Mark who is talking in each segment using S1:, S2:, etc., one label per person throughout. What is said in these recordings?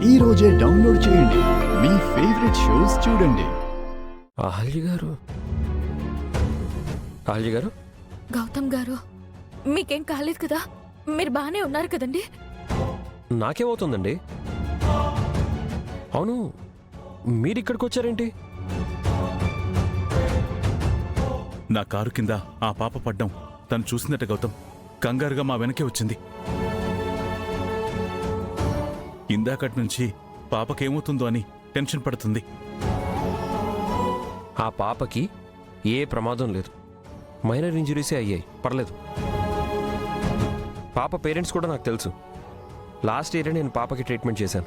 S1: ఈ రోజే డౌన్లోడ్ చేయండి. మీ ఫేవరెట్ షోస్ చూడండి.
S2: అహల్య గారు
S3: గౌతమ్ గారు, మీకేం కాలేదు కదా? మీరు బానే ఉన్నారు కదండి?
S2: నాకేమవుతుందండి? అవును, మీరిక్కడికి వచ్చారేంటి?
S4: నా కారు కింద ఆ పాప పడ్డం తను చూసిందట గౌతమ్. కంగారుగా మా వెనకే వచ్చింది. ఇందాకటి నుంచి పాపకేమవుతుందో అని టెన్షన్ పడుతుంది.
S2: ఆ పాపకి ఏ ప్రమాదం లేదు, మైనర్ ఇంజరీసే అయ్యాయి, పర్లేదు. పాప పేరెంట్స్ కూడా నాకు తెలుసు. లాస్ట్ ఇయరే నేను పాపకి ట్రీట్మెంట్ చేశాను.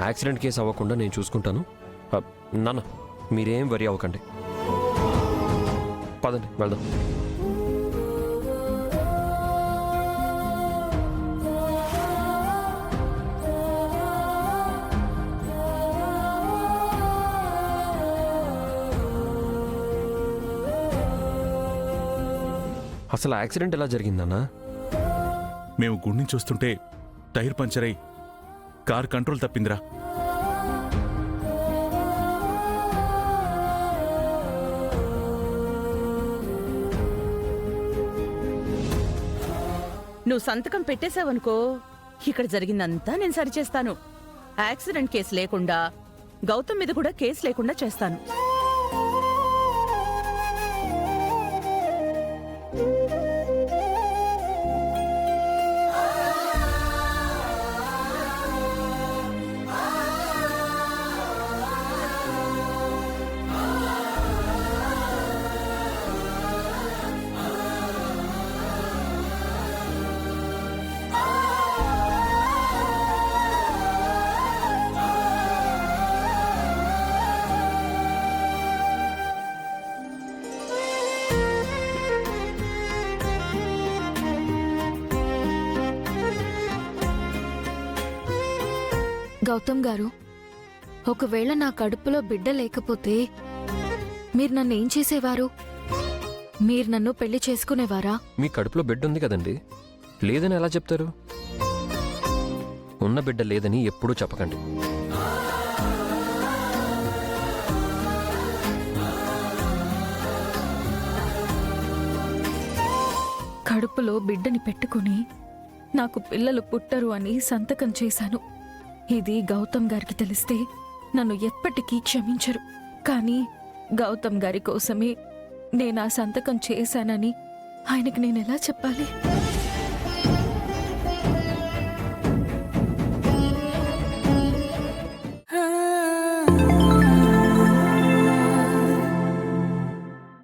S2: యాక్సిడెంట్ కేసు అవ్వకుండా నేను చూసుకుంటాను. నాన్న, మీరేం వరి అవ్వకండి. పదండి వెళ్దాం. అసలు యాక్సిడెంట్ ఎలా జరిగిందన్నా?
S4: మేము గుడి నుంచి వస్తుంటే టైర్ పంచర్ అయి కారు కంట్రోల్ తప్పిందిరా.
S5: నువ్వు సంతకం పెట్టేశావనుకో, ఇక్కడ జరిగిందంతా నేను సరిచేస్తాను. యాక్సిడెంట్ కేసు లేకుండా, గౌతమ్ మీద కూడా కేసు లేకుండా చేస్తాను.
S3: గౌతమ్ గారు, ఒకవేళ నా కడుపులో బిడ్డ లేకపోతే మీరు నన్ను ఏం చేసేవారు? మీరు నన్ను పెళ్లి చేసుకునేవారా?
S2: మీ కడుపులో బిడ్డ ఉంది కదండి, లేదని ఎలా చెప్తారు? ఉన్న బిడ్డ లేదని ఎప్పుడూ చెప్పకండి.
S3: కడుపులో బిడ్డని పెట్టుకుని నాకు పిల్లలు పుట్టరు అని సంతకం చేశాను. ఇది గౌతమ్ గారికి తెలిస్తే నన్ను ఎప్పటికీ క్షమించరు. కానీ గౌతమ్ గారి కోసమే నేను ఆ సంతకం చేశానని ఆయనకి నేనెలా చెప్పాలి?